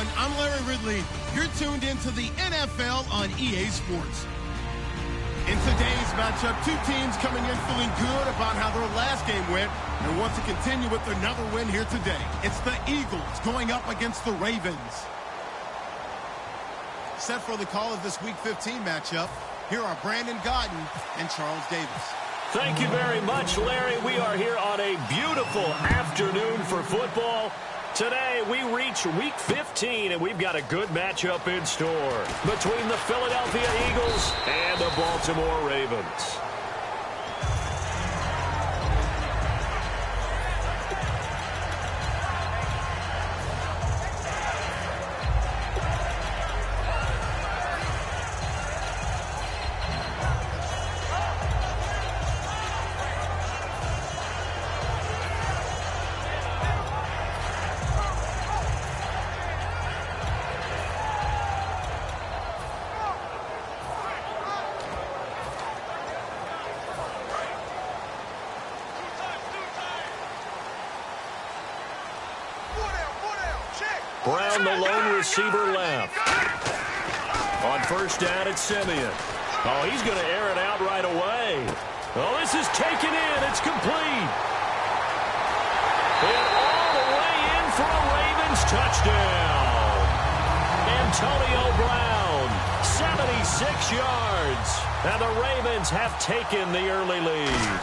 everyone. I'm Larry Ridley. You're tuned into the NFL on EA Sports. In today's matchup, two teams coming in feeling good about how their last game went and want to continue with another win here today. It's the Eagles going up against the Ravens. Set for the call of this Week 15 matchup, here are Brandon Godden and Charles Davis. Thank you very much, Larry. We are here on a beautiful afternoon for football. Today, we reach Week 15, and we've got a good matchup in store between the Philadelphia Eagles and the Baltimore Ravens. Brown, the lone receiver left. On first down, it's Simeon. Oh, he's going to air it out right away. Oh, this is taken in. It's complete. And all the way in for a Ravens touchdown. Antonio Brown, 76 yards. And the Ravens have taken the early lead.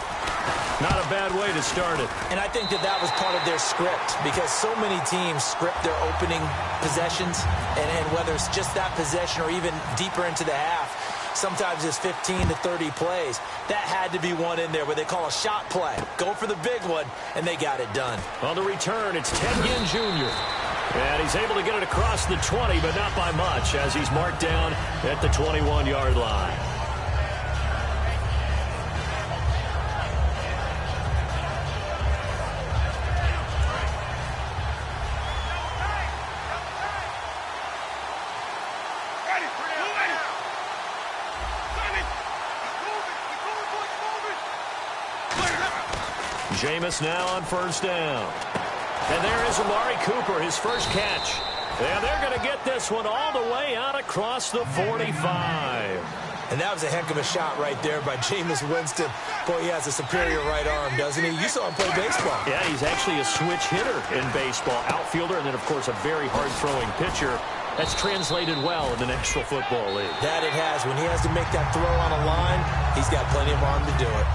Not a bad way to start it. And I think that was part of their script, because so many teams script their opening possessions, and whether it's just that possession or even deeper into the half, sometimes it's 15 to 30 plays. That had to be one in there where they call a shot play. Go for the big one, and they got it done. On the return, it's Tengen Jr. And he's able to get it across the 20, but not by much, as he's marked down at the 21-yard line. Jameis now on first down. And there is Amari Cooper, his first catch. And they're going to get this one all the way out across the 45. And that was a heck of a shot right there by Jameis Winston. Boy, he has a superior right arm, doesn't he? You saw him play baseball. Yeah, he's actually a switch hitter in baseball. Outfielder, and then, of course, a very hard-throwing pitcher. That's translated well in the National Football League. That it has. When he has to make that throw on a line, he's got plenty of arm to do it.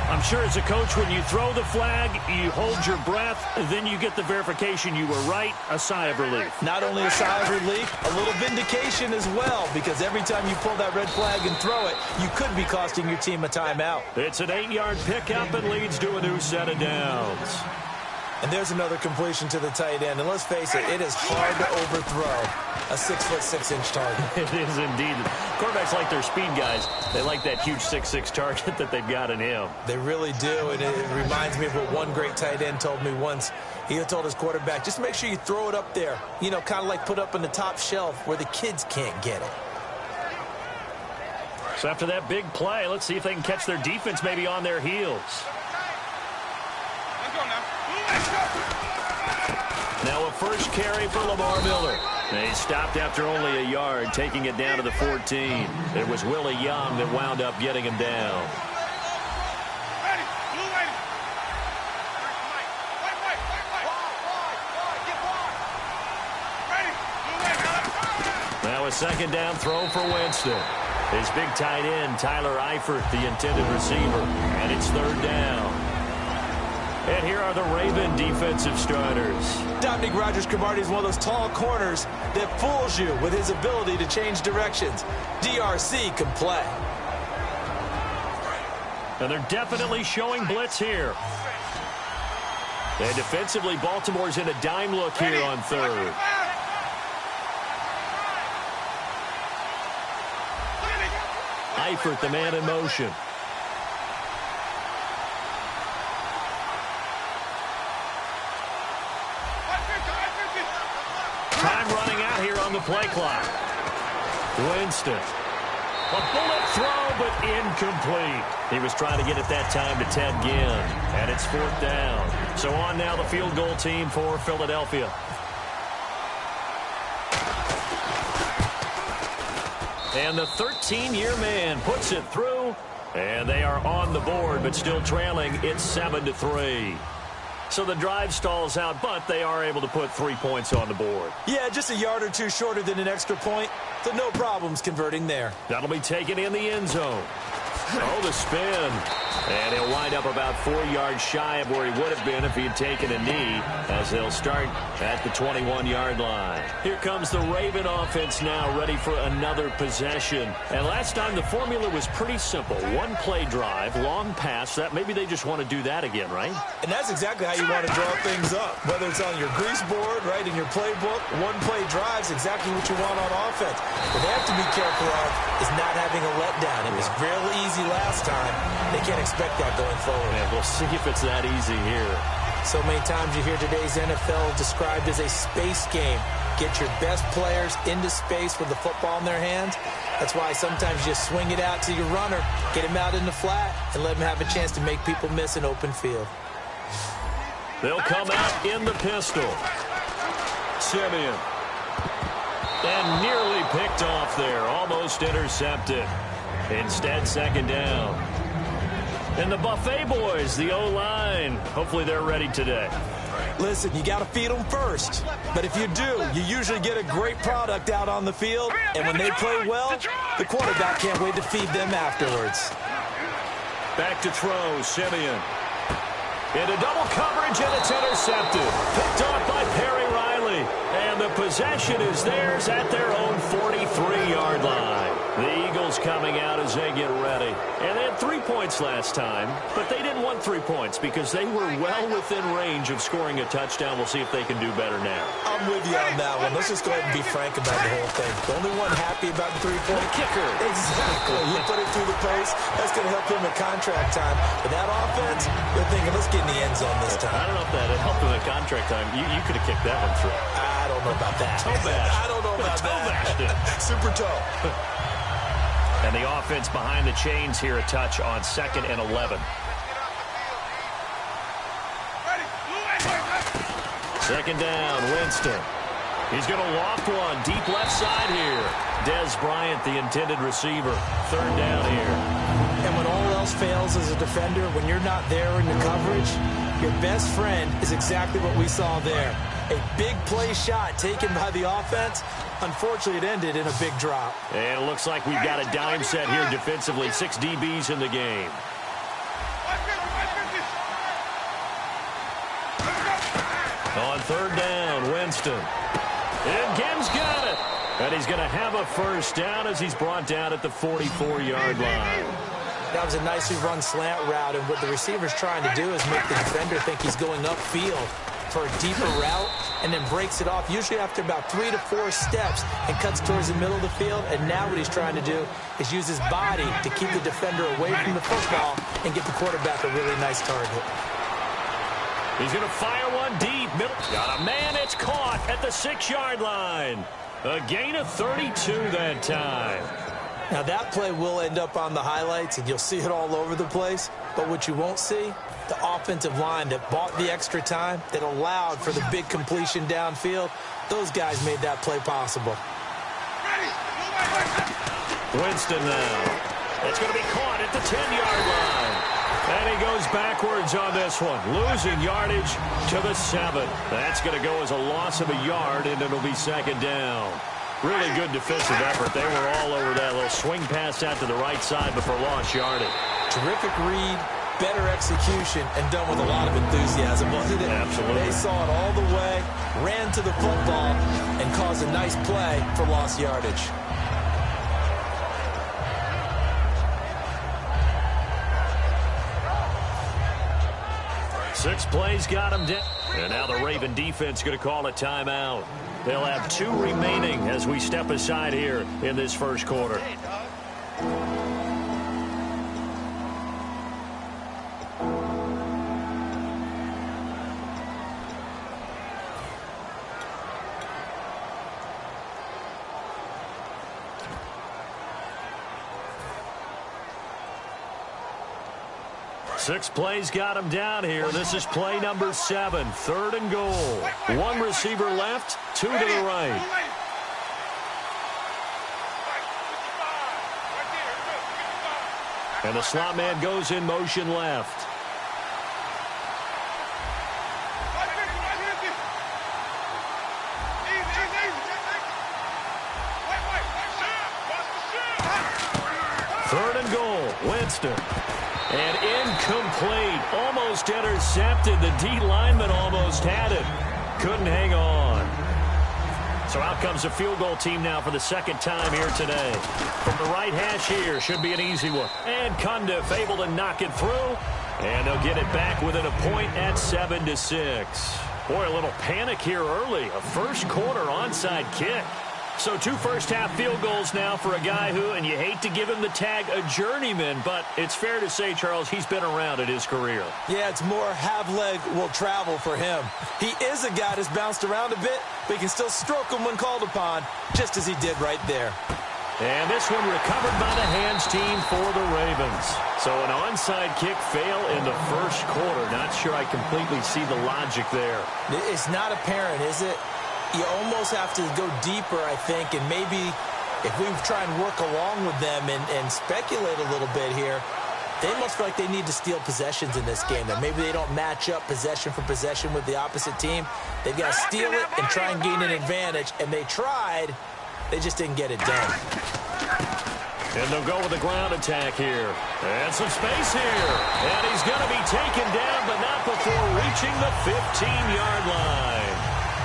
I'm sure as a coach, when you throw the flag, you hold your breath, then you get the verification you were right, a sigh of relief. Not only a sigh of relief, a little vindication as well, because every time you pull that red flag and throw it, you could be costing your team a timeout. It's an 8-yard pickup and leads to a new set of downs. And there's another completion to the tight end. And let's face it, it is hard to overthrow a 6'6" target. It is indeed. Quarterbacks like their speed guys. They like that huge 6'6" target that they've got in him. They really do, and it reminds me of what one great tight end told me once. He told his quarterback, just make sure you throw it up there. You know, kind of like put up on the top shelf where the kids can't get it. So after that big play, let's see if they can catch their defense maybe on their heels. Now a first carry for Lamar Miller. They stopped after only a yard, taking it down to the 14. It was Willie Young that wound up getting him down. Now a second down throw for Winston. His big tight end, Tyler Eifert, the intended receiver. And it's third down. And here are the Raven defensive starters. Dominique Rodgers-Cromartie is one of those tall corners that fools you with his ability to change directions. DRC can play. And they're definitely showing blitz here. And defensively, Baltimore's in a dime look here on third. Eifert, the man in motion. Time running out here on the play clock. Winston. A bullet throw, but incomplete. He was trying to get it that time to Ted Ginn, and it's 4th down. So on now the field goal team for Philadelphia. And the 13-year man puts it through, and they are on the board, but still trailing. It's 7-3. So the drive stalls out, but they are able to put 3 points on the board. Yeah, just a yard or two shorter than an extra point, so no problems converting there. That'll be taken in the end zone. Oh, the spin. And he'll wind up about 4 yards shy of where he would have been if he had taken a knee, as they'll start at the 21-yard line. Here comes the Raven offense now, ready for another possession. And last time the formula was pretty simple. One-play drive, long pass. That maybe they just want to do that again, right? And that's exactly how you want to draw things up. Whether it's on your grease board, right, in your playbook, one-play drive's exactly what you want on offense. What they have to be careful of is not having a letdown. It was real easy last time. They can't expect that going forward. And we'll see if it's that easy here. So many times you hear today's NFL described as a space game. Get your best players into space with the football in their hands. That's why sometimes you just swing it out to your runner, get him out in the flat, and let him have a chance to make people miss an open field. They'll come out in the pistol. Simeon. And nearly picked off there. Almost intercepted. Instead, 2nd down. And the Buffet boys, the O-line, hopefully they're ready today. Listen, you got to feed them first. But if you do, you usually get a great product out on the field. And when they play well, the quarterback can't wait to feed them afterwards. Back to throw, Simeon. Into double coverage, and it's intercepted. Picked off by Perry Riley. And the possession is theirs at their own 43-yard line. The Eagles coming out as they get ready. And they had 3 points last time, but they didn't want 3 points because they were well within range of scoring a touchdown. We'll see if they can do better now. I'm with you on that one. Let's just go ahead and be frank about the whole thing. The only one happy about the 3-point kicker. Exactly. He put it through the post. That's going to help him at contract time. But that offense, they're thinking, let's get in the end zone this time. I don't know if that helped him at contract time. You could have kicked that one through. I don't know about that. Toe bash. I don't know about toe that. Bashed it. Super toe. And the offense behind the chains here, a touch on 2nd and 11. 2nd down, Winston. He's going to loft one deep left side here. Dez Bryant, the intended receiver. 3rd down here. And when all else fails as a defender, when you're not there in the coverage, your best friend is exactly what we saw there. A big play shot taken by the offense. Unfortunately, it ended in a big drop. And it looks like we've got a dime set here defensively. 6 DBs in the game. On 3rd down, Winston. And Gibbs got it. And he's going to have a 1st down as he's brought down at the 44-yard line. That was a nicely run slant route, and what the receiver's trying to do is make the defender think he's going upfield for a deeper route, and then breaks it off, usually after about 3 to 4 steps, and cuts towards the middle of the field. And now what he's trying to do is use his body to keep the defender away from the football and get the quarterback a really nice target. He's going to fire one deep. Middle. Got a man. It's caught at the 6-yard line. A gain of 32 that time. Now, that play will end up on the highlights, and you'll see it all over the place. But what you won't see, the offensive line that bought the extra time, that allowed for the big completion downfield, those guys made that play possible. Winston now. It's going to be caught at the 10-yard line. And he goes backwards on this one, losing yardage to the 7. That's going to go as a loss of a yard, and it'll be 2nd down. Really good defensive effort. They were all over that little swing pass out to the right side before lost yardage. Terrific read, better execution, and done with a lot of enthusiasm, wasn't it? Absolutely. They saw it all the way, ran to the football, and caused a nice play for lost yardage. Six plays got him down. And now the Raven defense going to call a timeout. They'll have 2 remaining as we step aside here in this first quarter. 6 plays got him down here. This is play number 7, 3rd and goal. 1 receiver left, 2 to the right. And the slot man goes in motion left. Third and goal, Winston. And incomplete. Almost intercepted. The D lineman almost had it. Couldn't hang on. So out comes the field goal team now for the 2nd time here today. From the right hash here, should be an easy one. And Cundiff able to knock it through. And they'll get it back within a point at 7-6. Boy, a little panic here early. A first quarter onside kick. So 2 first-half field goals now for a guy who, and you hate to give him the tag a journeyman, but it's fair to say, Charles, he's been around in his career. Yeah, it's more have leg will travel for him. He is a guy that's bounced around a bit, but he can still stroke him when called upon, just as he did right there. And this one recovered by the hands team for the Ravens. So an onside kick fail in the first quarter. Not sure I completely see the logic there. It's not apparent, is it? You almost have to go deeper, I think, and maybe if we try and work along with them and speculate a little bit here, they must feel like they need to steal possessions in this game. That maybe they don't match up possession for possession with the opposite team. They've got to steal it and try and gain an advantage, and they tried. They just didn't get it done. And they'll go with a ground attack here. And some space here. And he's going to be taken down, but not before reaching the 15-yard line.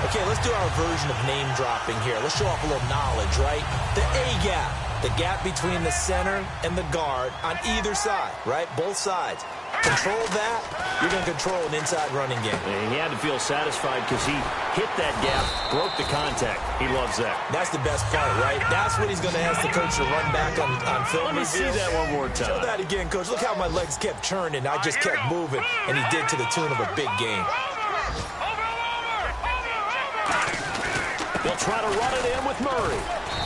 Okay, let's do our version of name dropping here. Let's show off a little knowledge, right? The A-gap, the gap between the center and the guard on either side, right? Both sides. Control that, you're going to control an inside running game. And he had to feel satisfied because he hit that gap, broke the contact. He loves that. That's the best part, right? That's what he's going to ask the coach to run back on film. Let me see that one more time. Show that again, coach. Look how my legs kept turning. I just kept moving, and he did to the tune of a big game. They'll try to run it in with Murray.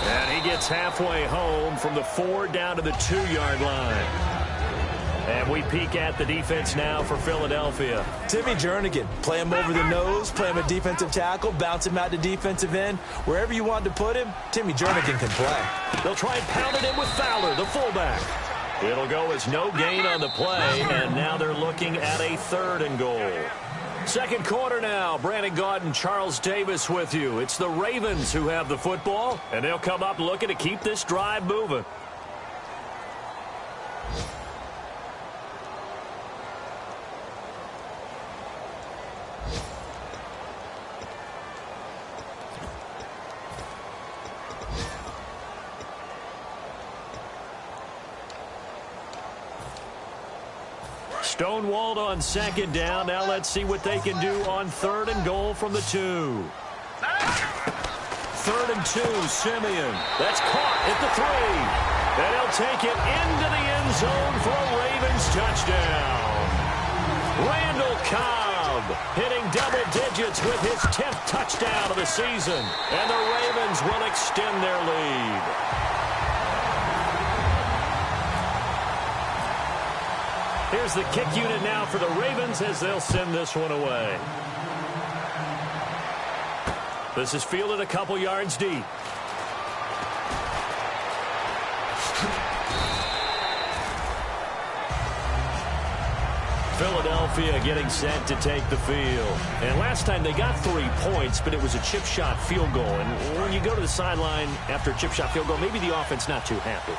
And he gets halfway home from the 4 down to the 2-yard line. And we peek at the defense now for Philadelphia. Timmy Jernigan, play him over the nose, play him a defensive tackle, bounce him out to defensive end. Wherever you want to put him, Timmy Jernigan can play. They'll try and pound it in with Fowler, the fullback. It'll go as no gain on the play, and now they're looking at a 3rd and goal. Second quarter now. Brandon Gaudin, Charles Davis with you. It's the Ravens who have the football, and they'll come up looking to keep this drive moving. Stonewalled on 2nd down. Now let's see what they can do on 3rd and goal from the 2. 3rd and 2, Simeon. That's caught at the 3. And he'll take it into the end zone for a Ravens touchdown. Randall Cobb hitting double digits with his 10th touchdown of the season. And the Ravens will extend their lead. Here's the kick unit now for the Ravens as they'll send this one away. This is fielded a couple yards deep. Philadelphia getting set to take the field. And last time they got 3 points, but it was a chip shot field goal. And when you go to the sideline after a chip shot field goal, maybe the offense not too happy.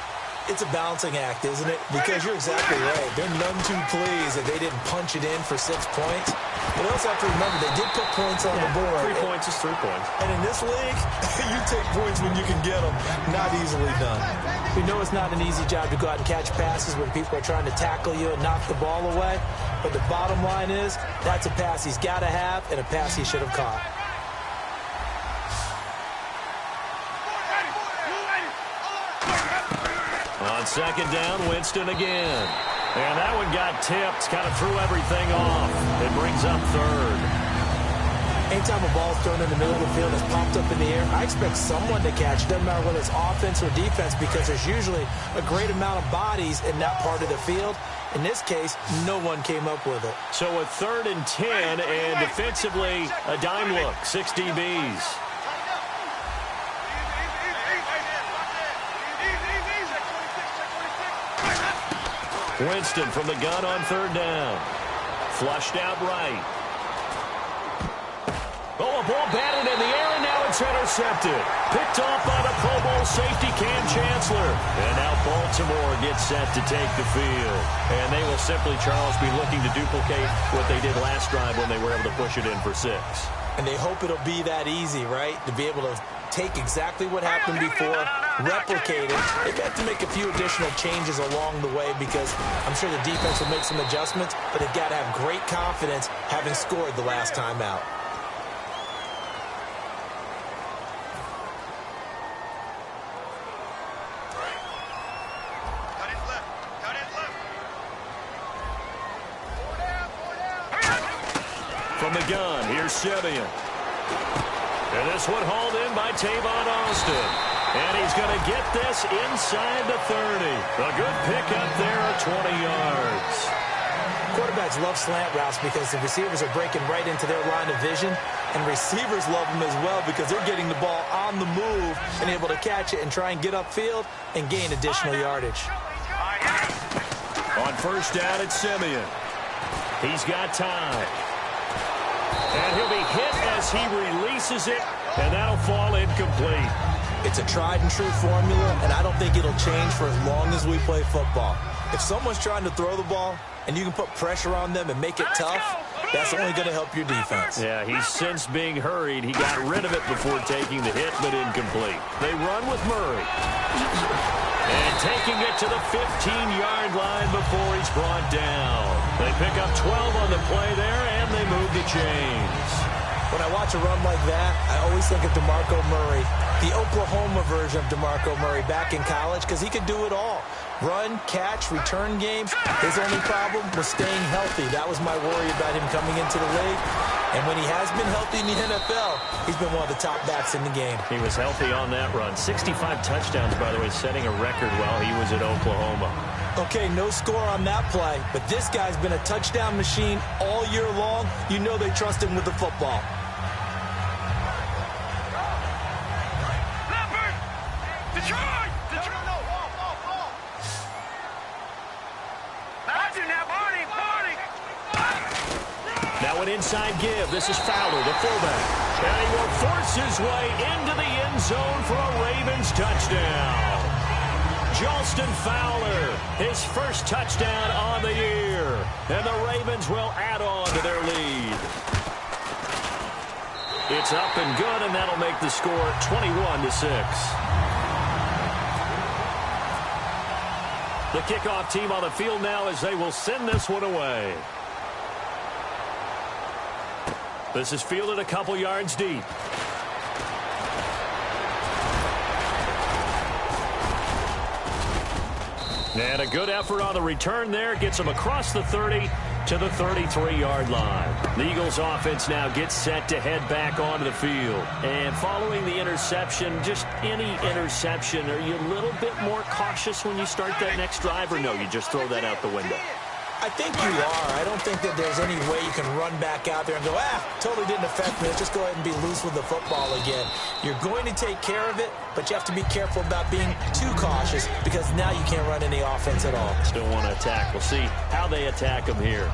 It's a balancing act, isn't it? Because you're exactly right. They're none too pleased that they didn't punch it in for 6 points. But also have to remember, they did put points on the board. 3 points is 3 points. And in this league, you take points when you can get them. Not easily done. We know it's not an easy job to go out and catch passes when people are trying to tackle you and knock the ball away. But the bottom line is, that's a pass he's got to have and a pass he should have caught. On 2nd down, Winston again. And that one got tipped, kind of threw everything off. It brings up 3rd. Anytime a ball is thrown in the middle of the field that's popped up in the air, I expect someone to catch it. Doesn't matter whether it's offense or defense, because there's usually a great amount of bodies in that part of the field. In this case, no one came up with it. So a 3rd and 10, and defensively, a dime look, 6 DBs. Winston from the gun on 3rd down. Flushed out right. Oh, a ball batted in the air, and now it's intercepted. Picked off by the Pro Bowl safety, Cam Chancellor. And now Baltimore gets set to take the field. And they will simply, Charles, be looking to duplicate what they did last drive when they were able to push it in for 6. And they hope it'll be that easy, right? To be able to take exactly what happened before, replicate it. They've got to make a few additional changes along the way because I'm sure the defense will make some adjustments, but they've got to have great confidence having scored the last time out. From the gun, here's Simeon. And this one hauled in by Tavon Austin. And he's going to get this inside the 30. A good pickup there at 20 yards. Quarterbacks love slant routes because the receivers are breaking right into their line of vision. And receivers love them as well because they're getting the ball on the move and able to catch it and try and get upfield and gain additional yardage. On 1st down, it's Simeon. He's got time. And he'll be hit as he releases it, and that'll fall incomplete. It's a tried-and-true formula, and I don't think it'll change for as long as we play football. If someone's trying to throw the ball, and you can put pressure on them and make it tough, that's only going to help your defense. Yeah, he's since being hurried. He got rid of it before taking the hit, but incomplete. They run with Murray. And taking it to the 15-yard line before he's brought down. They pick up 12 on the play there, and they move the chains. When I watch a run like that, I always think of DeMarco Murray, the Oklahoma version of DeMarco Murray back in college, because he could do it all. Run, catch, return games. His only problem was staying healthy. That was my worry about him coming into the league. And when he has been healthy in the NFL, he's been one of the top backs in the game. He was healthy on that run. 65 touchdowns, by the way, setting a record while he was at Oklahoma. Okay, no score on that play, but this guy's been a touchdown machine all year long. You know they trust him with the football. Now an inside give. This is Fowler, the fullback. And he will force his way into the end zone for a Ravens touchdown. Jalston Fowler, his first touchdown on the year. And the Ravens will add on to their lead. It's up and good, and that'll make the score 21-6. The kickoff team on the field now as they will send this one away. This is fielded a couple yards deep. And a good effort on the return there. Gets him across the 30 to the 33-yard line. The Eagles offense now gets set to head back onto the field. And following the interception, just any interception, are you a little bit more cautious when you start that next drive, or no, you just throw that out the window? I think you are. I don't think that there's any way you can run back out there and go, totally didn't affect me. Let's just go ahead and be loose with the football again. You're going to take care of it, but you have to be careful about being too cautious because now you can't run any offense at all. Still want to attack. We'll see how they attack them here.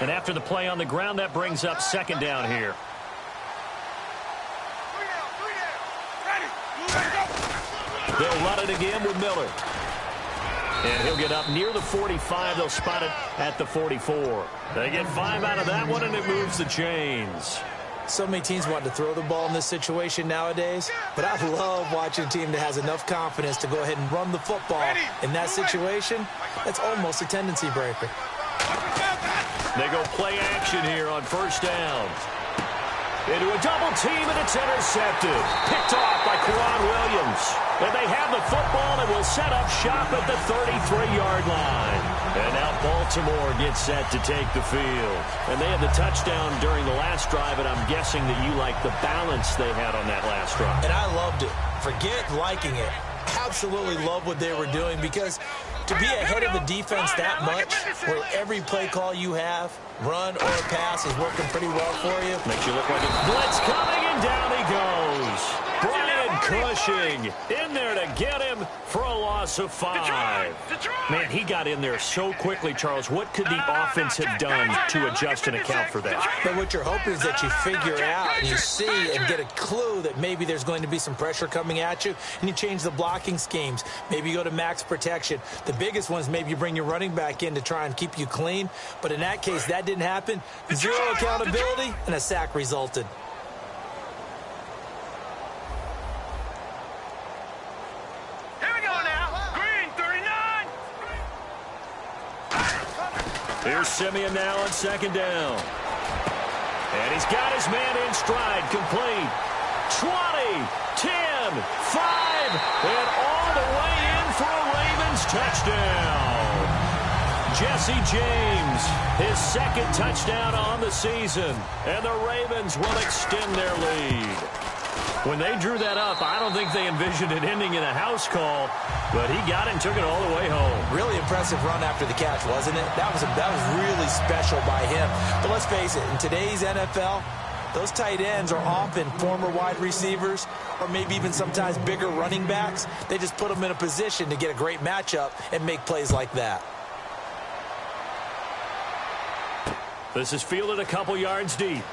And after the play on the ground, that brings up 2nd down here. They'll run it again with Miller. And he'll get up near the 45. They'll spot it at the 44. They get 5 out of that one, and it moves the chains. So many teams want to throw the ball in this situation nowadays, but I love watching a team that has enough confidence to go ahead and run the football. In that situation, that's almost a tendency breaker. They go play action here on 1st down. into a double team, and it's intercepted. Picked off by Quran Williams. And they have the football and will set up shop at the 33-yard line. And now Baltimore gets set to take the field. And they had the touchdown during the last drive, and I'm guessing that you like the balance they had on that last drive. And I loved it. Forget liking it. Absolutely love what they were doing, because to be ahead of the defense that much, where every play call you have, run or pass, is working pretty well for you. Makes you look like a blitz coming, and down he goes. Brian Cushing in there to get him for a loss of 5. Man, he got in there so quickly, Charles. What could the offense have done to adjust and account for that? But what you're hoping is that you figure out and you see and get a clue that maybe there's going to be some pressure coming at you, and you change the blocking schemes. Maybe you go to max protection. The biggest one is maybe you bring your running back in to try and keep you clean. But in that case, that didn't happen. Zero accountability, and a sack resulted. Here's Simeon now on second down. And he's got his man in stride, complete. 20, 10, 5, and all the way in for a Ravens touchdown. Jesse James, his second touchdown on the season. And the Ravens will extend their lead. When they drew that up, I don't think they envisioned it ending in a house call, but he got it and took it all the way home. Really impressive run after the catch, wasn't it? That was really special by him. But let's face it, in today's NFL, those tight ends are often former wide receivers or maybe even sometimes bigger running backs. They just put them in a position to get a great matchup and make plays like that. This is fielded a couple yards deep.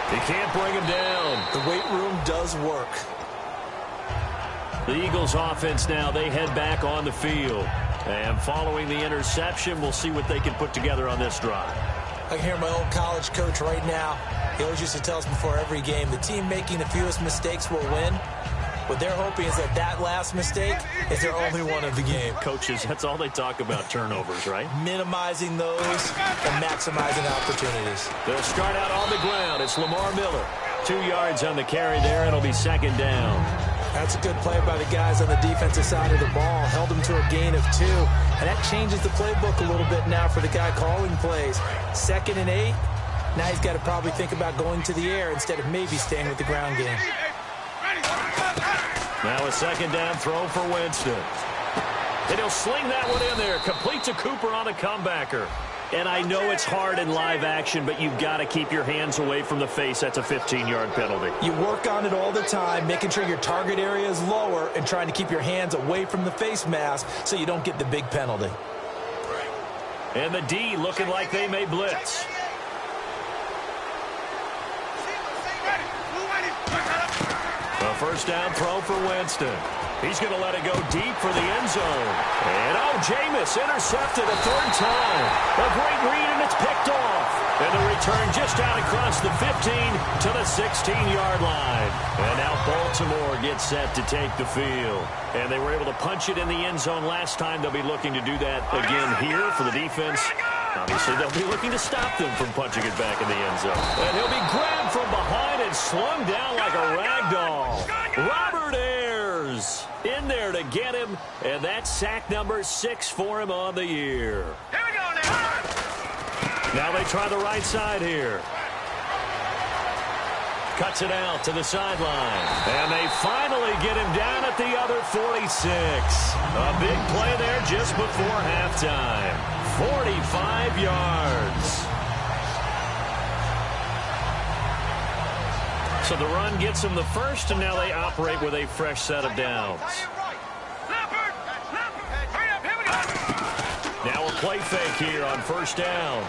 He can't bring him down. The weight room does work. The Eagles offense now, they head back on the field. And following the interception, we'll see what they can put together on this drive. I can hear my old college coach right now. He always used to tell us before every game, the team making the fewest mistakes will win. What they're hoping is that last mistake is their only one of the game. Coaches, that's all they talk about, turnovers, right? Minimizing those and maximizing opportunities. They'll start out on the ground. It's Lamar Miller. 2 yards on the carry there. It'll be second down. That's a good play by the guys on the defensive side of the ball. Held them to a gain of 2. And that changes the playbook a little bit now for the guy calling plays. 2nd and 8. Now he's got to probably think about going to the air instead of maybe staying with the ground game. Now a second down throw for Winston. And he'll sling that one in there. Complete to Cooper on the comebacker. And I know it's hard in live action, but you've got to keep your hands away from the face. That's a 15-yard penalty. You work on it all the time, making sure your target area is lower and trying to keep your hands away from the face mask so you don't get the big penalty. And the D looking like they may blitz. A first down throw for Winston. He's going to let it go deep for the end zone. And, Jameis intercepted a 3rd time. A great read, and it's picked off. And the return just out across the 15 to the 16-yard line. And now Baltimore gets set to take the field. And they were able to punch it in the end zone last time. They'll be looking to do that again here for the defense. Obviously, they'll be looking to stop them from punching it back in the end zone. And he'll be grabbed from behind and slung down like a rag doll. Robert Ayers in there to get him, and that's sack number 6 for him on the year. Here we go now. Now they try the right side here. Cuts it out to the sideline. And they finally get him down at the other 46. A big play there just before halftime. 45 yards. So the run gets them the first, and now they operate with a fresh set of downs. Now a play fake here on first down.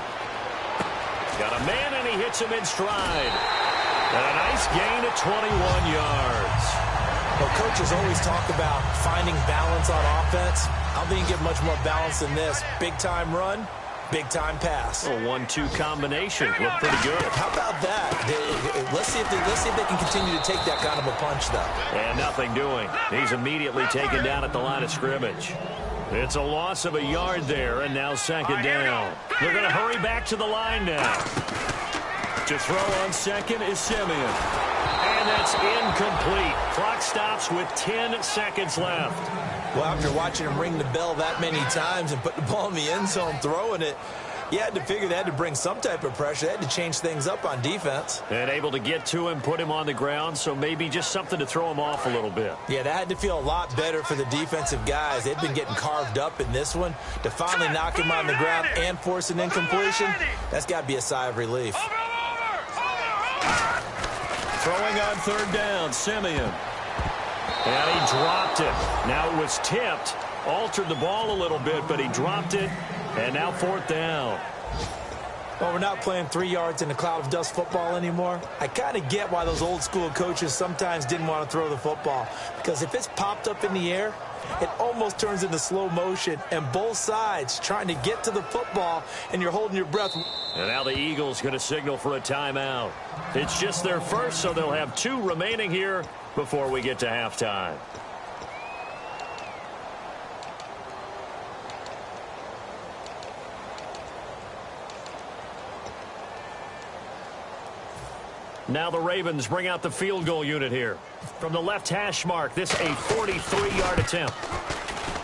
Got a man, and he hits him in stride. And a nice gain of 21 yards. Well, coaches always talk about finding balance on offense. I don't think you get much more balance than this. Big-time run, big-time pass. A 1-2 combination. Looked pretty good. How about that? Let's see if they can continue to take that kind of a punch, though. And nothing doing. He's immediately taken down at the line of scrimmage. It's a loss of a yard there, and now second down. They're going to hurry back to the line now. To throw on second is Simeon. And that's incomplete. Clock stops with 10 seconds left. Well, after watching him ring the bell that many times and put the ball in the end zone, throwing it, you had to figure they had to bring some type of pressure. They had to change things up on defense. And able to get to him, put him on the ground, so maybe just something to throw him off a little bit. Yeah, that had to feel a lot better for the defensive guys. They've been getting carved up in this one. To finally knock him on the ground and force an incompletion, that's got to be a sigh of relief. Throwing on third down, Simeon. And he dropped it. Now it was tipped. Altered the ball a little bit, but he dropped it. And now fourth down. Well, we're not playing 3 yards in a cloud of dust football anymore. I kind of get why those old school coaches sometimes didn't want to throw the football. Because if it's popped up in the air, it almost turns into slow motion. And both sides trying to get to the football, and you're holding your breath. And now the Eagles going to signal for a timeout. It's just their first, so they'll have 2 remaining here before we get to halftime. Now the Ravens bring out the field goal unit here. From the left hash mark, this a 43-yard attempt.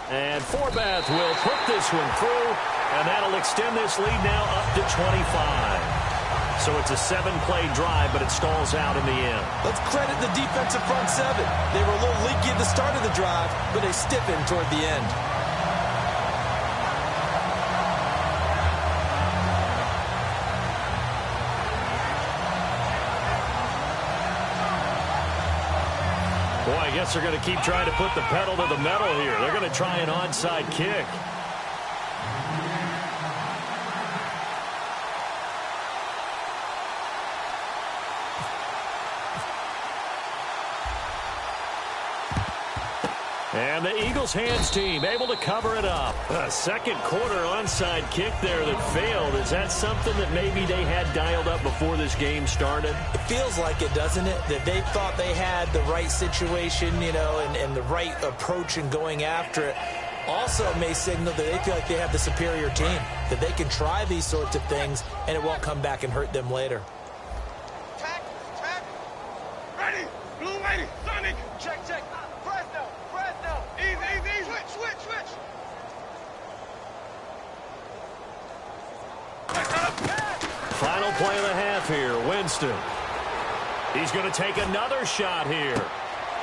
And Forbath will put this one through, and that'll extend this lead now up to 25. So it's a 7-play drive, but it stalls out in the end. Let's credit the defensive front 7. They were a little leaky at the start of the drive, but they stiffened toward the end. Boy, I guess they're going to keep trying to put the pedal to the metal here. They're going to try an onside kick. And the Eagles hands team able to cover it up. A second quarter onside kick there that failed. Is that something that maybe they had dialed up before this game started? It feels like it, doesn't it? That they thought they had the right situation, you know, and the right approach in going after it. Also may signal that they feel like they have the superior team, that they can try these sorts of things and it won't come back and hurt them later. Tack. Ready. Blue lady. Sonic. Check. Fresno. Easy. Switch. Final play of the half here. Winston. He's going to take another shot here.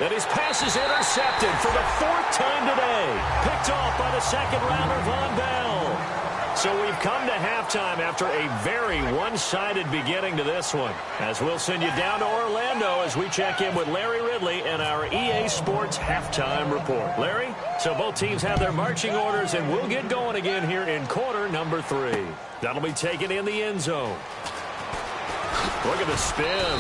And his pass is intercepted for the 4th time today. Picked off by the second rounder, Von Bell. So we've come to halftime after a very one-sided beginning to this one. As we'll send you down to Orlando as we check in with Larry Ridley and our EA Sports Halftime Report. Larry, so both teams have their marching orders, and we'll get going again here in quarter number 3. That'll be taken in the end zone. Look at the spin.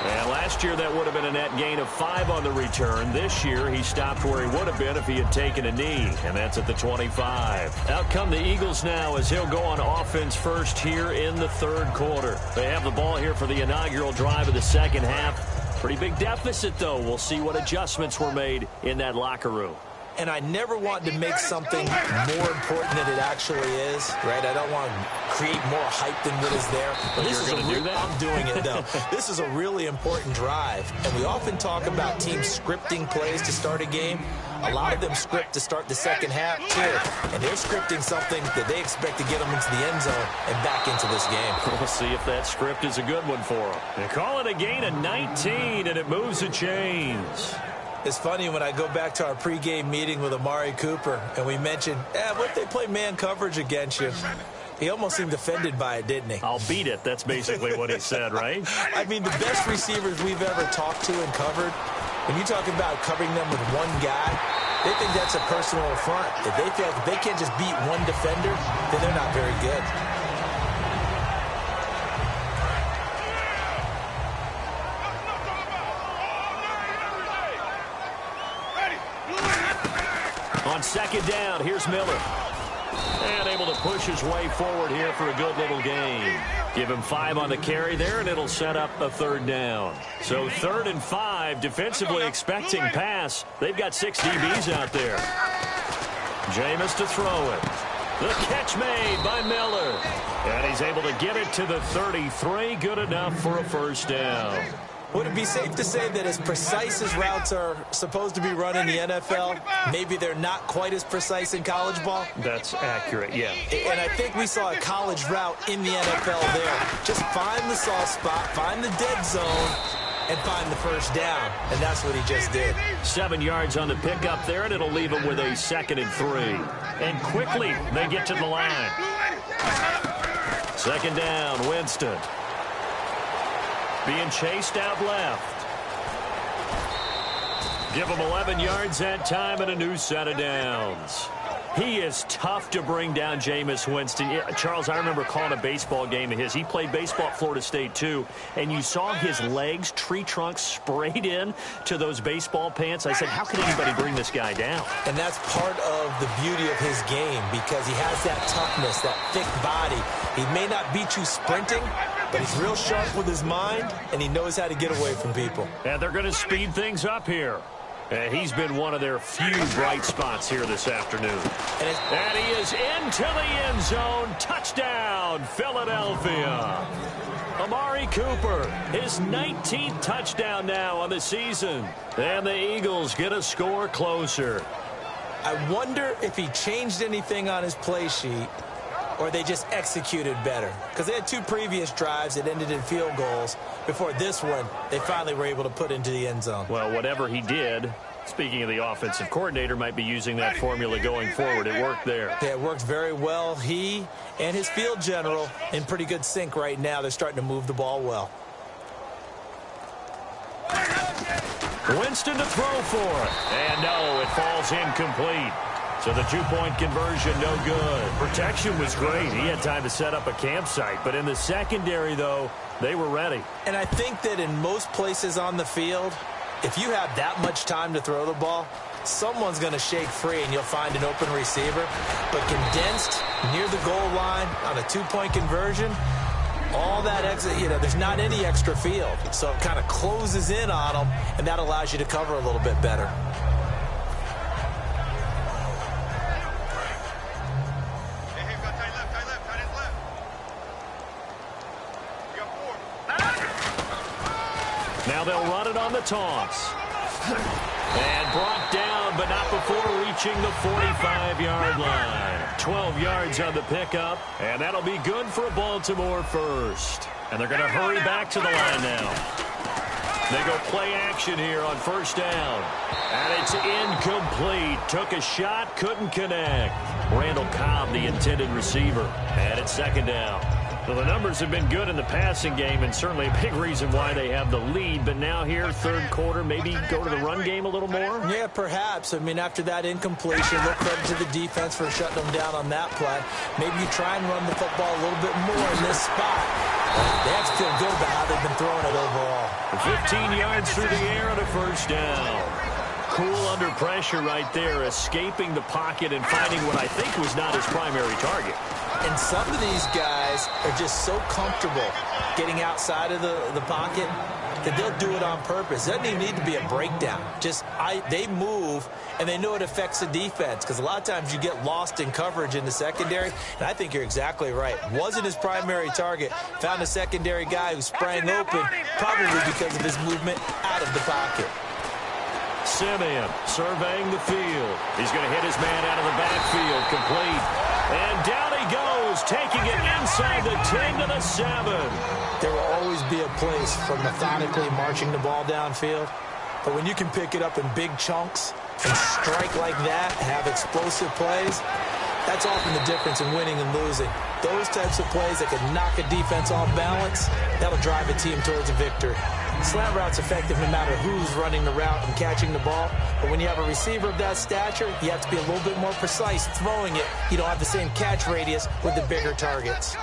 And last year that would have been a net gain of 5 on the return. This year he stopped where he would have been if he had taken a knee, and that's at the 25. Out come the Eagles now as he'll go on offense first here in the 3rd quarter. They have the ball here for the inaugural drive of the second half. Pretty big deficit, though. We'll see what adjustments were made in that locker room. And I never want to make something more important than it actually is, right? I don't want to create more hype than what is there. But this is going to do that? I'm doing it, though. This is a really important drive. And we often talk about teams scripting plays to start a game. A lot of them script to start the second half, too. And they're scripting something that they expect to get them into the end zone and back into this game. We'll see if that script is a good one for them. They call it a gain of 19, and it moves the chains. It's funny when I go back to our pregame meeting with Amari Cooper and we mentioned, what if they play man coverage against you? He almost seemed offended by it, didn't he? I'll beat it. That's basically what he said, right? I mean, the best receivers we've ever talked to and covered, when you talk about covering them with one guy, they think that's a personal affront. If they feel like if they can't just beat one defender, then they're not very good. On second down, here's Miller. And able to push his way forward here for a good little gain. Give him 5 on the carry there, and it'll set up a 3rd down. So 3rd and 5, defensively expecting pass. They've got 6 DBs out there. Jameis to throw it. The catch made by Miller. And he's able to get it to the 33. Good enough for a first down. Would it be safe to say that as precise as routes are supposed to be run in the NFL, maybe they're not quite as precise in college ball? That's accurate, yeah. And I think we saw a college route in the NFL there. Just find the soft spot, find the dead zone, and find the first down. And that's what he just did. 7 yards on the pickup there, and it'll leave him with a 2nd and 3. And quickly, they get to the line. 2nd down, Winston. Being chased out left. Give him 11 yards that time and a new set of downs. He is tough to bring down, Jameis Winston. Yeah, Charles, I remember calling a baseball game of his. He played baseball at Florida State, too, and you saw his legs, tree trunks sprayed in to those baseball pants. I said, how can anybody bring this guy down? And that's part of the beauty of his game because he has that toughness, that thick body. He may not beat you sprinting, but he's real sharp with his mind, and he knows how to get away from people. And they're going to speed things up here. He's been one of their few bright spots here this afternoon. And he is into the end zone. Touchdown, Philadelphia. Amari Cooper, his 19th touchdown now on the season. And the Eagles get a score closer. I wonder if he changed anything on his play sheet or they just executed better. Because they had 2 previous drives that ended in field goals. Before this one, they finally were able to put into the end zone. Well, whatever he did, speaking of the offensive coordinator, might be using that formula going forward. It worked there. Yeah, it worked very well. He and his field general in pretty good sync right now. They're starting to move the ball well. Winston to throw for it. And no, it falls incomplete. So the 2-point conversion, no good. Protection was great. He had time to set up a campsite. But in the secondary, though, they were ready. And I think that in most places on the field, if you have that much time to throw the ball, someone's going to shake free and you'll find an open receiver. But condensed near the goal line on a 2-point conversion, all that exit, there's not any extra field. So it kind of closes in on them, and that allows you to cover a little bit better. Now they'll run it on the toss. And brought down, but not before reaching the 45-yard line. 12 yards on the pickup, and that'll be good for a Baltimore first. And they're going to hurry back to the line now. They go play action here on first down. And it's incomplete. Took a shot, couldn't connect. Randall Cobb, the intended receiver. And it's 2nd down. Well, the numbers have been good in the passing game, and certainly a big reason why they have the lead. But now here, 3rd quarter, maybe go to the run game a little more? Yeah, perhaps. I mean, after that incompletion, look credit to the defense for shutting them down on that play. Maybe you try and run the football a little bit more in this spot. They have to feel good about how they've been throwing it overall. 15 yards through the air and a first down. Cool under pressure right there, escaping the pocket and finding what I think was not his primary target. And some of these guys are just so comfortable getting outside of the pocket that they'll do it on purpose. It doesn't even need to be a breakdown. They move, and they know it affects the defense because a lot of times you get lost in coverage in the secondary, and I think you're exactly right. Wasn't his primary target. Found a secondary guy who sprang open, probably because of his movement out of the pocket. Simeon surveying the field. He's going to hit his man out of the backfield, complete. And down he goes, taking it inside the 10 to the 7. There will always be a place for methodically marching the ball downfield. But when you can pick it up in big chunks and strike like that, have explosive plays, that's often the difference in winning and losing. Those types of plays that can knock a defense off balance, that'll drive a team towards a victory. Slant route's effective no matter who's running the route and catching the ball. But when you have a receiver of that stature, you have to be a little bit more precise throwing it. You don't have the same catch radius with the bigger targets.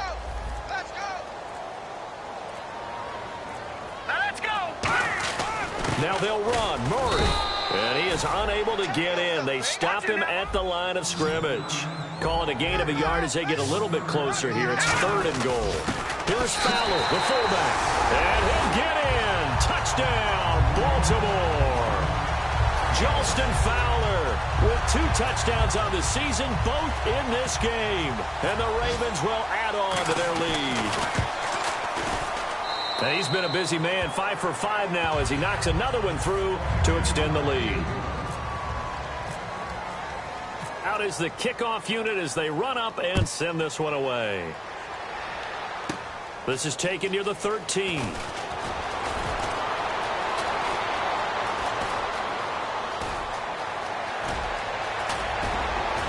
Now they'll run. Murray. And he is unable to get in. They stop him at the line of scrimmage. Calling a gain of a yard as they get a little bit closer here. It's 3rd and goal. Here's Fowler, the fullback. And he'll get in. Touchdown, Baltimore. Jalston Fowler with 2 touchdowns on the season, both in this game. And the Ravens will add on to their lead. And he's been a busy man, 5 for 5 now as he knocks another one through to extend the lead. Out is the kickoff unit as they run up and send this one away. This is taken near the 13.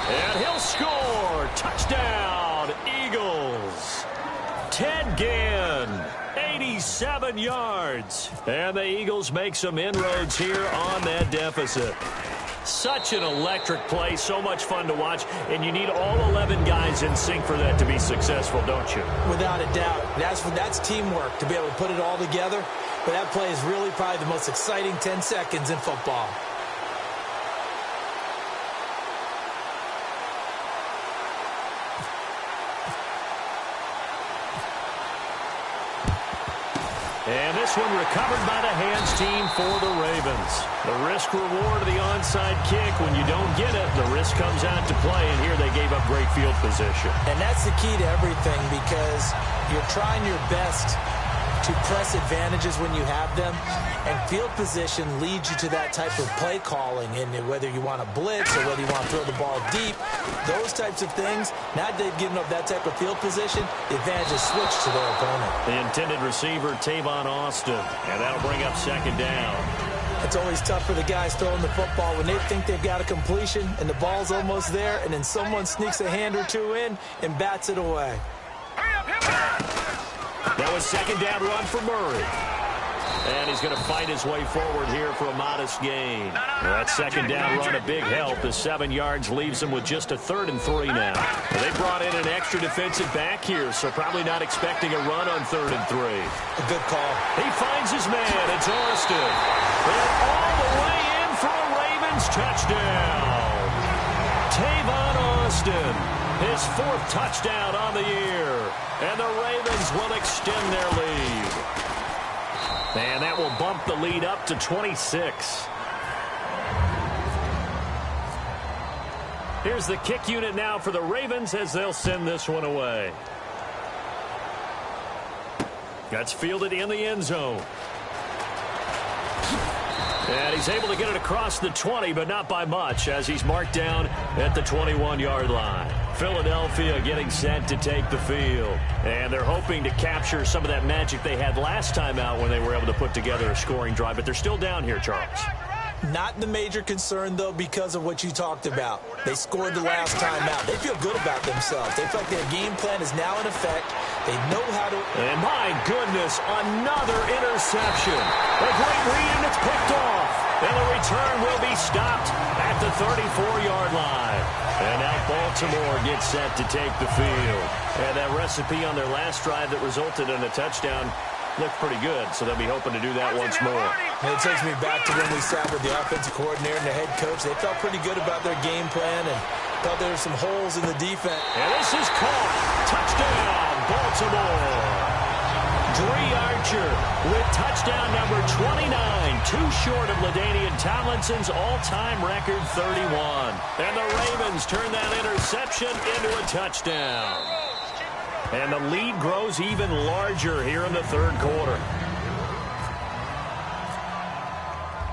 And he'll score. Touchdown, Eagles. Ted Ginn, 87 yards. And the Eagles make some inroads here on that deficit. Such an electric play, so much fun to watch, and you need all 11 guys in sync for that to be successful, don't you? Without a doubt. That's teamwork, to be able to put it all together. But that play is really probably the most exciting 10 seconds in football. And this one recovered by the hands team for the Ravens. The risk-reward of the onside kick, when you don't get it, the risk comes out to play, and here they gave up great field position. And that's the key to everything, because you're trying your best to press advantages when you have them, and field position leads you to that type of play calling, and whether you want to blitz or whether you want to throw the ball deep, those types of things. Now they've given up that type of field position, the advantage is switched to their opponent. The intended receiver, Tavon Austin, and that'll bring up second down. It's always tough for the guys throwing the football when they think they've got a completion and the ball's almost there, and then someone sneaks a hand or two in and bats it away. That was second down run for Murray. And he's going to fight his way forward here for a modest gain. That second down run a big help. The 7 yards leaves him with just a 3rd and 3 now. They brought in an extra defensive back here, so probably not expecting a run on 3rd and 3. A good call. He finds his man. It's Austin. And all the way in for a Ravens touchdown. Tavon Austin, his 4th touchdown on the year. And the Ravens will extend their lead. And that will bump the lead up to 26. Here's the kick unit now for the Ravens as they'll send this one away. That's fielded in the end zone. And he's able to get it across the 20, but not by much, as he's marked down at the 21-yard line. Philadelphia getting set to take the field. And they're hoping to capture some of that magic they had last time out when they were able to put together a scoring drive. But they're still down here, Charles. Not the major concern, though, because of what you talked about. They scored the last time out. They feel good about themselves. They feel like their game plan is now in effect. They know how to... And my goodness, another interception. A great read, and it's picked off. And the return will be stopped at the 34-yard line. And now Baltimore gets set to take the field. And that recipe on their last drive that resulted in a touchdown looked pretty good, so they'll be hoping to do that once more. And it takes me back to when we sat with the offensive coordinator and the head coach. They felt pretty good about their game plan and thought there were some holes in the defense. And this is caught. Touchdown, Baltimore. Dree Archer with touchdown number 29, too short of LaDainian Tomlinson's all-time record 31. And the Ravens turn that interception into a touchdown. And the lead grows even larger here in the 3rd quarter.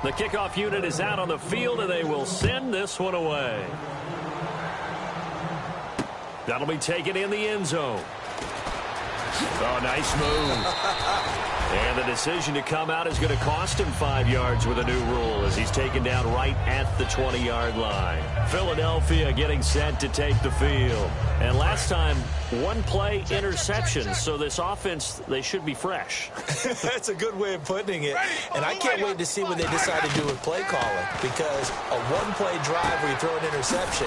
The kickoff unit is out on the field, and they will send this one away. That'll be taken in the end zone. Oh, nice move. And the decision to come out is going to cost him 5 yards with a new rule as he's taken down right at the 20-yard line. Philadelphia getting set to take the field. And last time, 1 play interception, so this offense, they should be fresh. That's a good way of putting it. And I can't wait to see what they decide to do with play calling, because a 1-play drive where you throw an interception,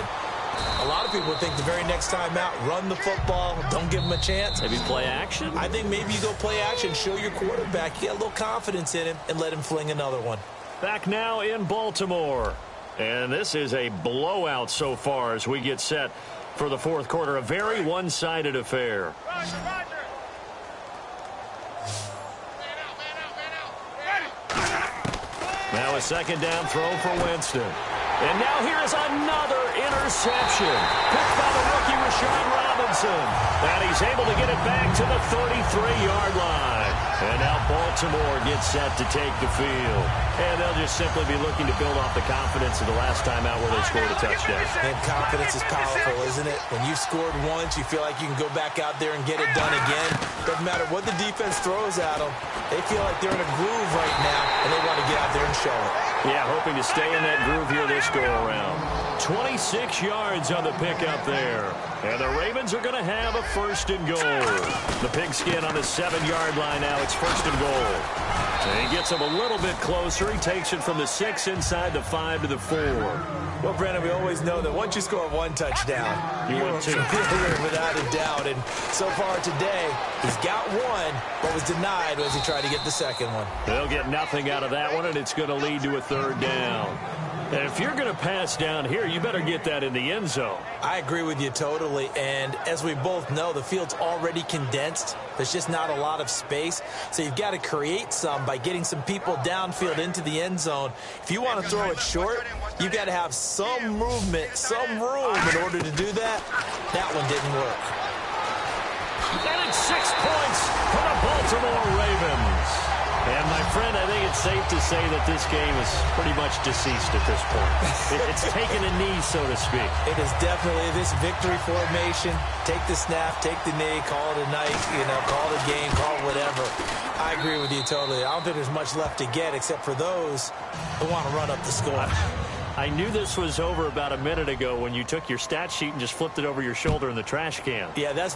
a lot of people think the very next time out, run the football, don't give them a chance. Maybe play action? I think maybe you go play action, show your quarterback, you get a little confidence in him, and let him fling another one. Back now in Baltimore. And this is a blowout so far as we get set for the 4th quarter. A very one-sided affair. Now a second down throw for Winston. And now here is another interception. Picked by the rookie Rashawn Robinson. And he's able to get it back to the 33-yard line. And now Baltimore gets set to take the field. And they'll just simply be looking to build off the confidence of the last time out where they scored a touchdown. And confidence is powerful, isn't it? When you've scored once, you feel like you can go back out there and get it done again. Doesn't matter what the defense throws at them. They feel like they're in a groove right now, and they want to get out there and show it. Yeah, hoping to stay in that groove here this go-around. 26 yards on the pickup there. And the Ravens are going to have a first and goal. The pigskin on the 7-yard line now. It's first and goal. And he gets him a little bit closer. He takes it from the 6 inside the 5 to the 4. Well, Brandon, we always know that once you score one touchdown, you win two. Without a doubt. And so far today, he's got one, but was denied as he tried to get the second one. They'll get nothing out of that one, and it's going to lead to a third down. And if you're going to pass down here, you better get that in the end zone. I agree with you totally. And as we both know, the field's already condensed. There's just not a lot of space. So you've got to create some by getting some people downfield into the end zone. If you want to throw it short, you've got to have some movement, some room in order to do that. That one didn't work. And it's 6 points for the Baltimore Ravens. And, my friend, I think it's safe to say that this game is pretty much deceased at this point. It's taken a knee, so to speak. It is definitely this victory formation. Take the snap, take the knee, call it a night, call it a game, call it whatever. I agree with you totally. I don't think there's much left to get except for those who want to run up the score. I knew this was over about a minute ago when you took your stat sheet and just flipped it over your shoulder in the trash can. Yeah, that's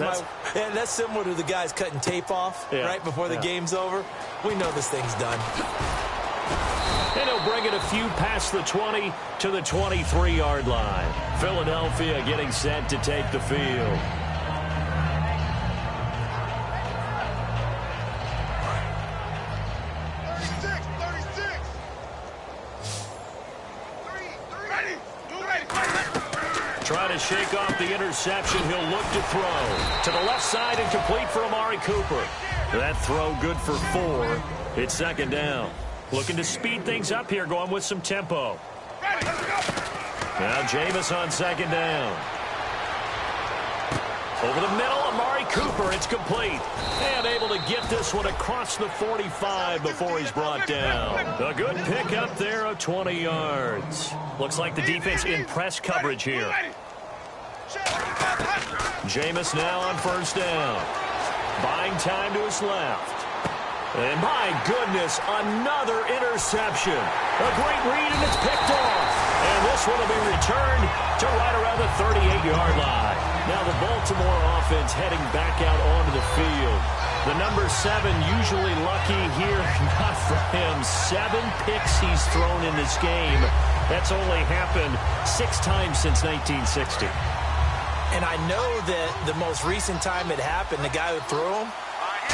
similar to the guys cutting tape off right before the game's over. We know this thing's done. And he'll bring it a few past the 20 to the 23-yard line. Philadelphia getting set to take the field. Trying to shake off the interception. He'll look to throw. To the left side and complete for Amari Cooper. That throw good for 4. It's second down. Looking to speed things up here, going with some tempo. Now Jameis on second down. Over the middle, Amari Cooper. It's complete. And able to get this one across the 45 before he's brought down. A good pickup there of 20 yards. Looks like the defense in press coverage here. Jameis now on first down. Buying time to his left. And my goodness, another interception. A great read, and it's picked off. And this one will be returned to right around the 38-yard line. Now the Baltimore offense heading back out onto the field. The number 7 usually lucky here. Not for him. 7 picks he's thrown in this game. That's only happened 6 times since 1960. And I know that the most recent time it happened, the guy who threw him,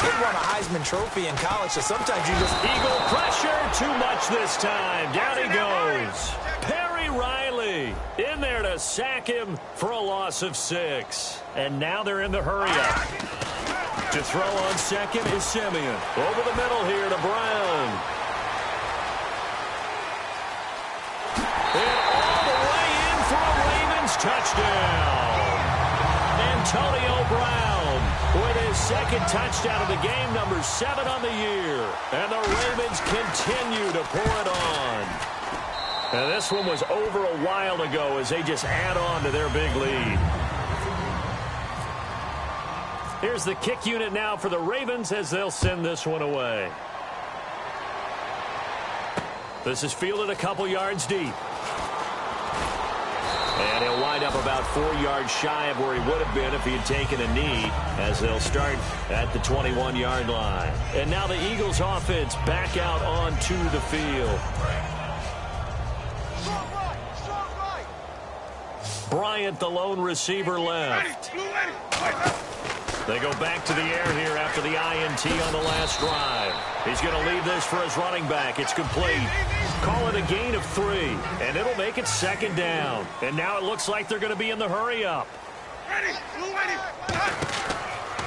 he won a Heisman Trophy in college, so sometimes you just... Eagle pressure, too much this time. Down he goes. Perry Riley in there to sack him for a loss of 6. And now they're in the hurry-up. To throw on second is Simeon. Over the middle here to Brown. And all the way in for a Ravens touchdown. Antonio Brown with his second touchdown of the game, number 7 on the year. And the Ravens continue to pour it on. And this one was over a while ago as they just add on to their big lead. Here's the kick unit now for the Ravens as they'll send this one away. This is fielded a couple yards deep. And he'll wind up about 4 yards shy of where he would have been if he had taken a knee, as they'll start at the 21-yard line. And now the Eagles offense back out onto the field. Bryant, the lone receiver, left. They go back to the air here after the INT on the last drive. He's going to leave this for his running back. It's complete. Call it a gain of 3, and it'll make it second down. And now it looks like they're going to be in the hurry-up.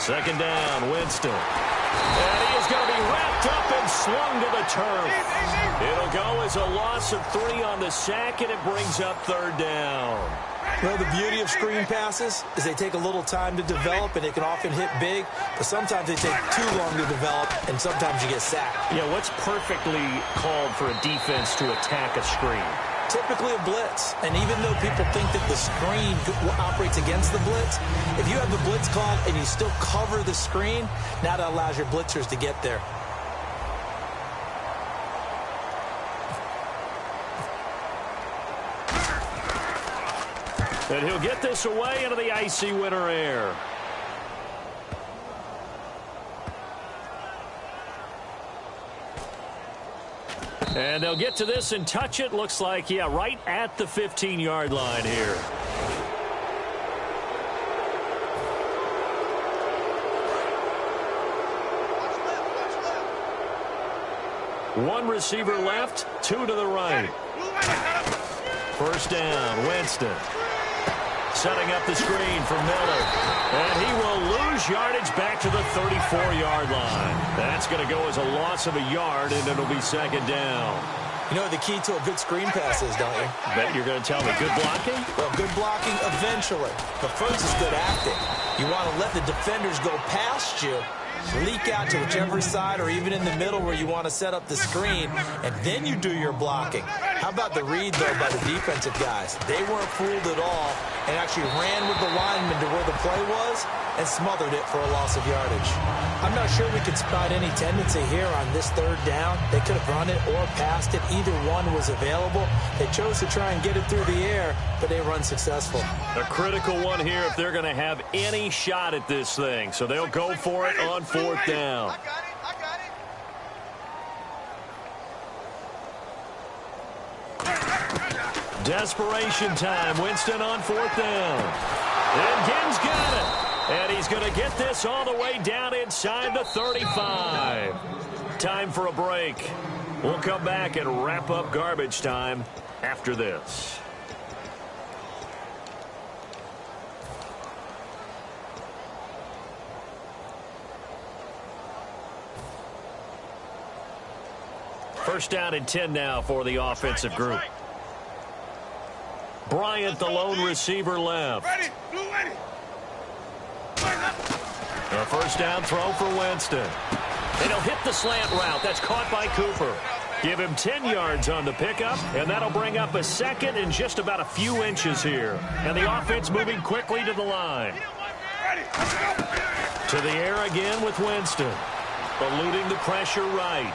Second down, Winston. And he is going to be wrapped up and slung to the turf. It'll go as a loss of 3 on the sack, and it brings up 3rd down. Well, the beauty of screen passes is they take a little time to develop, and they can often hit big, but sometimes they take too long to develop, and sometimes you get sacked. Yeah, what's perfectly called for a defense to attack a screen? Typically a blitz, and even though people think that the screen operates against the blitz, if you have the blitz called and you still cover the screen, now that allows your blitzers to get there. And he'll get this away into the icy winter air. And they'll get to this and touch it. Looks like, yeah, right at the 15-yard line here. One receiver left, 2 to the right. 1st down, Winston. Setting up the screen for Miller. And he will lose yardage back to the 34-yard line. That's going to go as a loss of a yard, and it'll be 2nd down. You know what the key to a good screen pass is, don't you? Bet you're going to tell me good blocking? Well, good blocking eventually. But first is good acting. You want to let the defenders go past you, leak out to whichever side or even in the middle where you want to set up the screen, and then you do your blocking. How about the read, though, by the defensive guys? They weren't fooled at all and actually ran with the lineman to where the play was and smothered it for a loss of yardage. I'm not sure we could spot any tendency here on this 3rd down. They could have run it or passed it. Either one was available. They chose to try and get it through the air, but they were unsuccessful. A critical one here if they're going to have any shot at this thing. So they'll go for it on 4th down. I got it. Desperation time. Winston on 4th down. And Ginn's got it. And he's going to get this all the way down inside the 35. Time for a break. We'll come back and wrap up garbage time after this. First down and 10 now for the offensive group. Bryant, the lone receiver, left. A 1st down throw for Winston. And he'll hit the slant route. That's caught by Cooper. Give him 10 yards on the pickup, and that'll bring up a 2nd and just about a few inches here. And the offense moving quickly to the line. To the air again with Winston. Eluding the pressure right.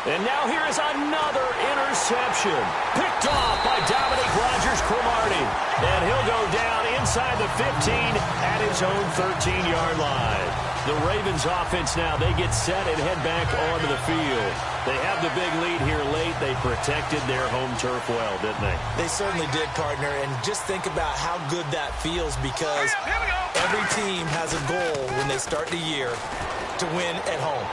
And now here is another interception. Picked off by Dominique Rodgers-Cromartie. And he'll go down inside the 15 at his own 13-yard line. The Ravens offense now, they get set and head back onto the field. They have the big lead here late. They protected their home turf well, didn't they? They certainly did, partner. And just think about how good that feels, because every team has a goal when they start the year to win at home.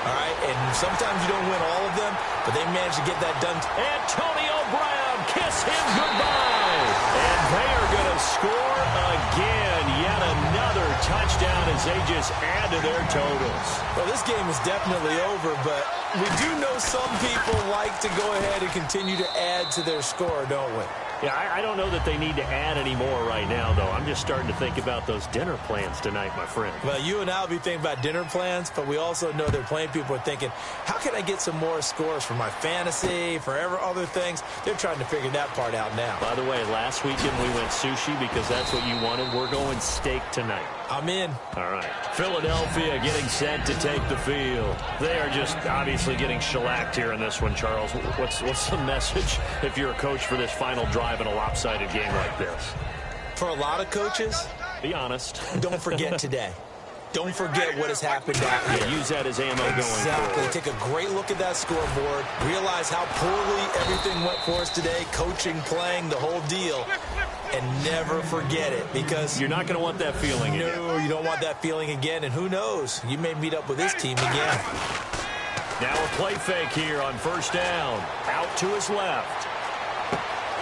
All right, and sometimes you don't win all of them, but they managed to get that done. Antonio Brown, kiss him goodbye. And they are going to score again. Yet another touchdown as they just add to their totals. Well, this game is definitely over, but we do know some people like to go ahead and continue to add to their score, don't we? Yeah, I don't know that they need to add any more right now, though. I'm just starting to think about those dinner plans tonight, my friend. Well, you and I will be thinking about dinner plans, but we also know they're playing people are thinking, how can I get some more scores for my fantasy, for other things? They're trying to figure that part out now. By the way, last weekend we went sushi because that's what you wanted. We're going steak tonight. I'm in. All right. Philadelphia getting set to take the field. They are just obviously getting shellacked here in this one, Charles. What's the message if you're a coach for this final drive in a lopsided game like this? For a lot of coaches, be honest. Don't forget today. Don't forget what has happened out here. Yeah, use that as ammo going Exactly. forward. Take a great look at that scoreboard. Realize how poorly everything went for us today. Coaching, playing, the whole deal. And never forget it, because you're not going to want that feeling again. No, you don't want that feeling again. And who knows? You may meet up with this team again. Now a play fake here on 1st down. Out to his left.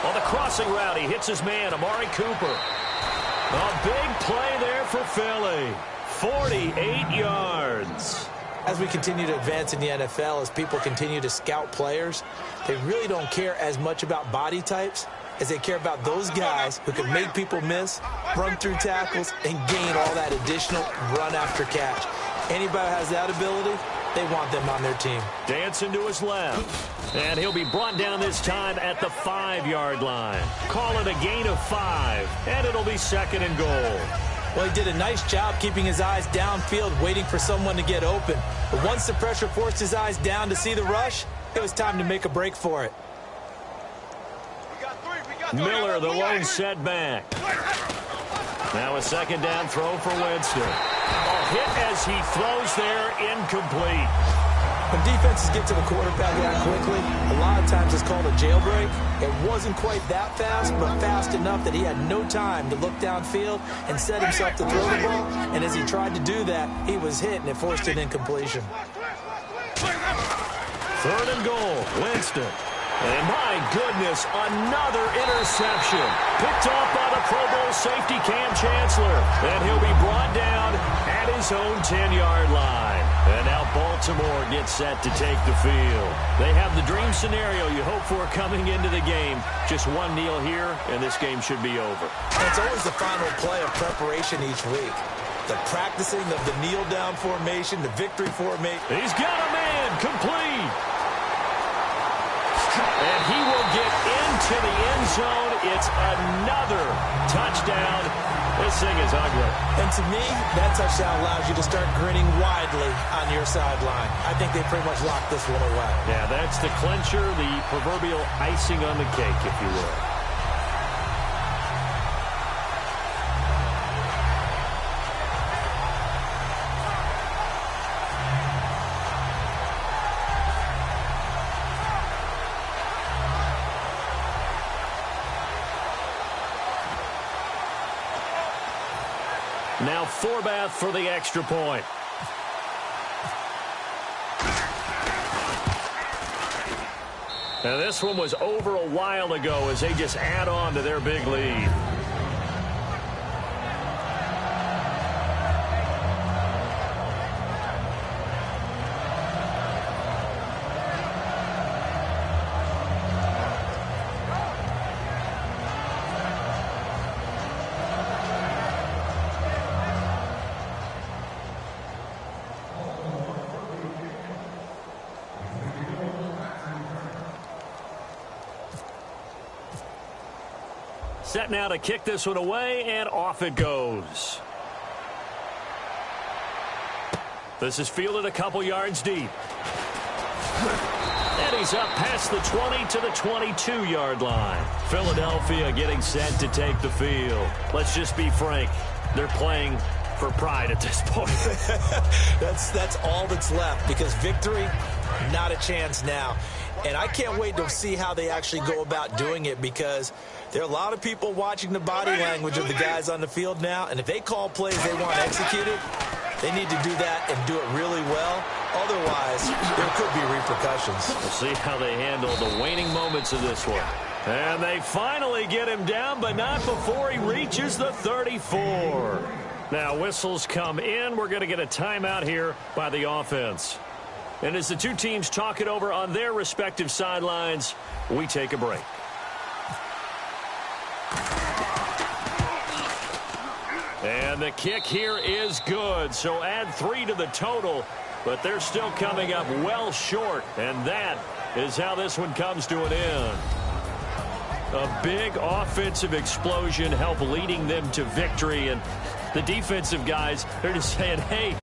On the crossing route, he hits his man, Amari Cooper. A big play there for Philly. 48 yards. as we continue to advance in the NFL, as people continue to scout players, they really don't care as much about body types as they care about those guys who can make people miss, run through tackles, and gain all that additional run after catch. Anybody who has that ability, they want them on their team. Dancing to his left. And he'll be brought down this time at the 5-yard line. Call it a gain of 5, and it'll be 2nd and goal. Well, he did a nice job keeping his eyes downfield, waiting for someone to get open. But once the pressure forced his eyes down to see the rush, it was time to make a break for it. Miller, the lone setback. Now a 2nd down throw for Winston. A hit as he throws there, incomplete. When defenses get to the quarterback that quickly, a lot of times it's called a jailbreak. It wasn't quite that fast, but fast enough that he had no time to look downfield and set himself to throw the ball. And as he tried to do that, he was hit, and it forced an incompletion. 3rd and goal, Winston. And my goodness, another interception. Picked off by the Pro Bowl safety Cam Chancellor. And he'll be brought down at his own 10-yard line. And now Baltimore gets set to take the field. They have the dream scenario you hope for coming into the game. Just one kneel here, and this game should be over. It's always the final play of preparation each week. The practicing of the kneel-down formation, the victory formation. He's got a man, complete. And he will get into the end zone. It's another touchdown. This thing is ugly. And to me, that touchdown allows you to start grinning widely on your sideline. I think they pretty much locked this one away. Yeah, that's the clincher, the proverbial icing on the cake, if you will. Now Forbath for the extra point. Now this one was over a while ago as they just add on to their big lead. Set now to kick this one away, and off it goes. This is fielded a couple yards deep. And he's up past the 20 to the 22-yard line. Philadelphia getting set to take the field. Let's just be frank. They're playing for pride at this point. That's all that's left, because victory, not a chance now. And I can't wait to see how they actually go about doing it, because there are a lot of people watching the body language of the guys on the field now, and if they call plays they want executed, they need to do that and do it really well. Otherwise, there could be repercussions. We'll see how they handle the waning moments of this one. And they finally get him down, but not before he reaches the 34. Now whistles come in. We're going to get a timeout here by the offense. And as the two teams talk it over on their respective sidelines, we take a break. And the kick here is good, so add 3 to the total, but they're still coming up well short, and that is how this one comes to an end. A big offensive explosion helped leading them to victory, and the defensive guys, they're just saying, hey,